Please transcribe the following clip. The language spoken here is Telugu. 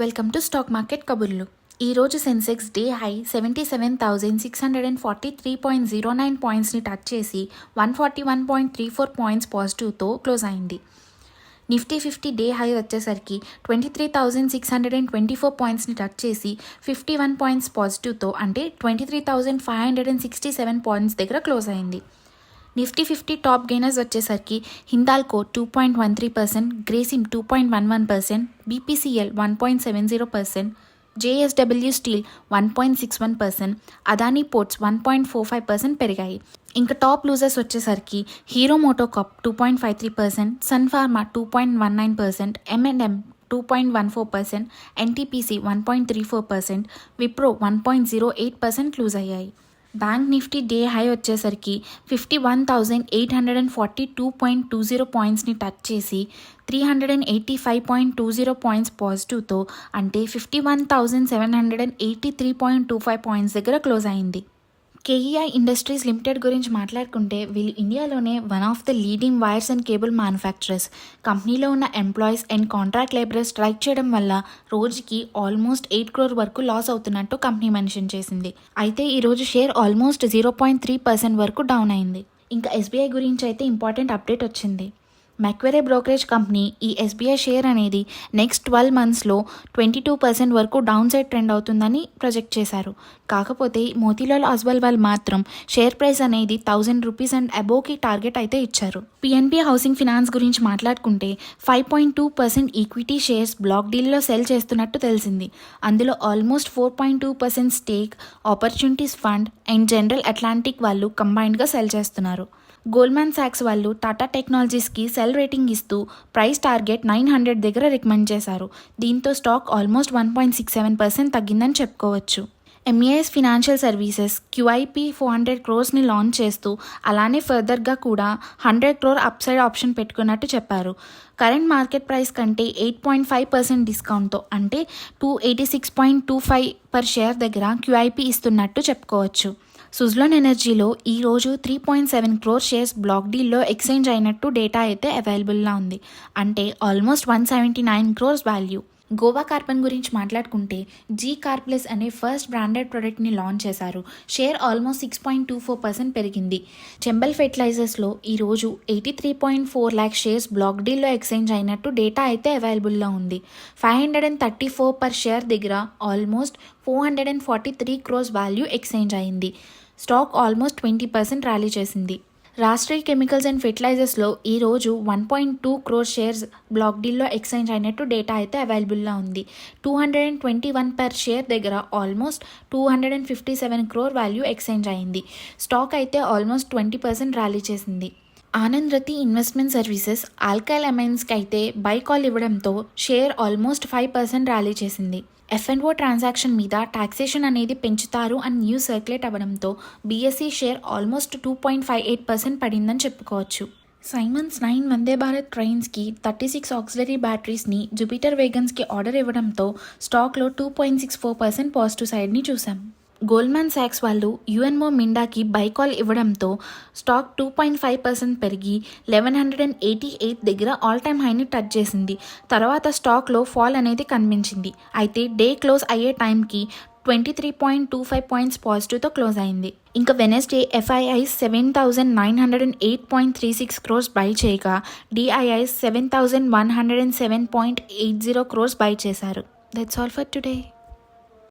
వెల్కమ్ టు స్టాక్ మార్కెట్ కబుర్లు. ఈరోజు సెన్సెక్స్ డే హై 77,643.09 పాయింట్స్ని టచ్ చేసి 141.34 పాయింట్స్ పాజిటివ్తో క్లోజ్ అయింది. నిఫ్టీ 50 డే హై వచ్చేసరికి 23,624 పాయింట్స్ని టచ్ చేసి 51 పాయింట్స్ పాజిటివ్తో అంటే 23,567 పాయింట్స్ దగ్గర క్లోజ్ అయింది. నిఫ్టీ 50 టాప్ గెయినర్స్ వచ్చేసరికి Hindalco 2.13%, Grasim 2.11%, BPCL 1.70%, JSW steel 1.61%, Adani ports 1.45% పెరిగాయి. ఇంకా టాప్ లూజర్స్ వచ్చేసరికి Hero MotoCorp 2.53%, Sun Pharma 2.19%, M&M 2.14%, NTPC 1.34%, Wipro 1.08% lose అయ్యాయి. బ్యాంక్ నిఫ్టీ డే హై వచ్చేసరికి 51,842.20 పాయింట్స్ని టచ్ చేసి 385.20 పాయింట్స్ పాజిటివ్తో అంటే 51,783.25 పాయింట్స్ దగ్గర క్లోజ్ అయింది. కేఈఐ ఇండస్ట్రీస్ లిమిటెడ్ గురించి మాట్లాడుకుంటే వీళ్ళు ఇండియాలోనే one of the leading wires and cable manufacturers. కంపెనీలో ఉన్న employees and contract labourers strike చేయడం వల్ల రోజుకి ఆల్మోస్ట్ 8 crore వరకు లాస్ అవుతున్నట్టు కంపెనీ మెన్షన్ చేసింది. అయితే ఈరోజు షేర్ ఆల్మోస్ట్ 0.3% వరకు డౌన్ అయింది. ఇంకా ఎస్బీఐ గురించి అయితే ఇంపార్టెంట్ అప్డేట్ వచ్చింది. మెక్వెరే బ్రోకరేజ్ కంపెనీ ఈ ఎస్బీఐ షేర్ అనేది నెక్స్ట్ 12 monthsలో 22% వరకు డౌన్ సైడ్ ట్రెండ్ అవుతుందని ప్రొజెక్ట్ చేశారు. కాకపోతే మోతీలాల్ ఆస్వాల్ వాళ్ళు మాత్రం షేర్ ప్రైస్ అనేది 1,000 రూపీస్ అండ్ అబోవ్కి టార్గెట్ అయితే ఇచ్చారు. పిఎన్బి హౌసింగ్ ఫినాన్స్ గురించి మాట్లాడుకుంటే 5.2% ఈక్విటీ షేర్స్ బ్లాక్ డీల్లో సెల్ చేస్తున్నట్టు తెలిసింది. అందులో almost 4.2% stake opportunities fund and general Atlantic వాళ్ళు కంబైన్డ్గా సెల్ చేస్తున్నారు. గోల్డ్మాన్ సాక్స్ వాళ్ళు టాటా టెక్నాలజీస్కి సెల్ రేటింగ్ ఇస్తూ ప్రైస్ టార్గెట్ 900 దగ్గర రికమెండ్ చేశారు. దీంతో స్టాక్ ఆల్మోస్ట్ 1.67% తగ్గిందని చెప్పుకోవచ్చు. MAS financial services QIP 400 crores launch చేస్తూ అలానే ఫర్దర్గా కూడా 100 crore అప్సైడ్ ఆప్షన్ పెట్టుకున్నట్టు చెప్పారు. కరెంట్ మార్కెట్ ప్రైస్ కంటే 8.5% డిస్కౌంట్తో అంటే 286.25 per share దగ్గర క్యూఐపీ ఇస్తున్నట్టు చెప్పుకోవచ్చు. సుజ్లాన్ ఎనర్జీలో ఈరోజు 3.7 crore షేర్స్ బ్లాక్ డీల్లో ఎక్స్చేంజ్ అయినట్టు డేటా అయితే అవైలబుల్గా ఉంది. అంటే almost 179 crores value. Goa carbon గురించి మాట్లాడుకుంటే జీ కార్ప్లెస్ అనే ఫస్ట్ బ్రాండెడ్ ప్రోడక్ట్ని లాంచ్ చేశారు. షేర్ ఆల్మోస్ట్ 6.24% పెరిగింది. చెంబల్ ఫెర్టిలైజర్స్లో ఈరోజు 83.4 lakh షేర్స్ బ్లాక్ డీల్లో ఎక్స్చేంజ్ అయినట్టు డేటా అయితే అవైలబుల్లో ఉంది. 534 per share దగ్గర ఆల్మోస్ట్ 443 crores వాల్యూ ఎక్స్చేంజ్ అయింది. స్టాక్ ఆల్మోస్ట్ 20% ర్యాలీ చేసింది. రాష్ట్రీయ కెమికల్స్ అండ్ ఫెర్టిలైజర్స్లో ఈరోజు 1.2 crore షేర్స్ బ్లాక్ డీల్లో ఎక్స్చేంజ్ అయినట్టు డేటా అయితే అవైలబుల్లో ఉంది. 221 per share దగ్గర ఆల్మోస్ట్ 257 crore వాల్యూ ఎక్స్చేంజ్ అయింది. స్టాక్ అయితే ఆల్మోస్ట్ 20% ర్యాలీ చేసింది. ఆనంద్ రతి ఇన్వెస్ట్మెంట్ సర్వీసెస్ ఆల్కైల్ అమైన్స్కి అయితే బై కాల్ ఇవ్వడంతో షేర్ ఆల్మోస్ట్ 5% ర్యాలీ చేసింది. F&O ట్రాన్సాక్షన్ మీద టాక్సేషన్ అనేది పెంచుతారు అని న్యూస్ సర్క్యులేట్ అవ్వడంతో బీఎస్ఈ షేర్ ఆల్మోస్ట్ 2.58% పడిందని చెప్పుకోవచ్చు. Simons 9 Vande Bharat ట్రైన్స్కి 36 auxiliary బ్యాటరీస్ని Jupiter వేగన్స్కి order ఇవ్వడంతో స్టాక్లో 2.64% పాజిటివ్ సైడ్ని చూసాం. గోల్డ్మాన్ సాక్స్ వాళ్ళు యుఎన్ఓ మిండాకి బైకాల్ ఇవ్వడంతో స్టాక్ 2.5% పెరిగి 1188 దగ్గర ఆల్ టైమ్ హైని టచ్ చేసింది. తర్వాత స్టాక్లో ఫాల్ అనేది కనిపించింది. అయితే డే క్లోజ్ అయ్యే టైంకి 23.25 పాయింట్స్ పాజిటివ్తో క్లోజ్ అయింది. ఇంకా వెనస్డే ఎఫ్ఐఐస్ 7,908.36 crores బై చేయగా డిఐఐస్ 7,107.80 crores బై చేశారు. That's all for today.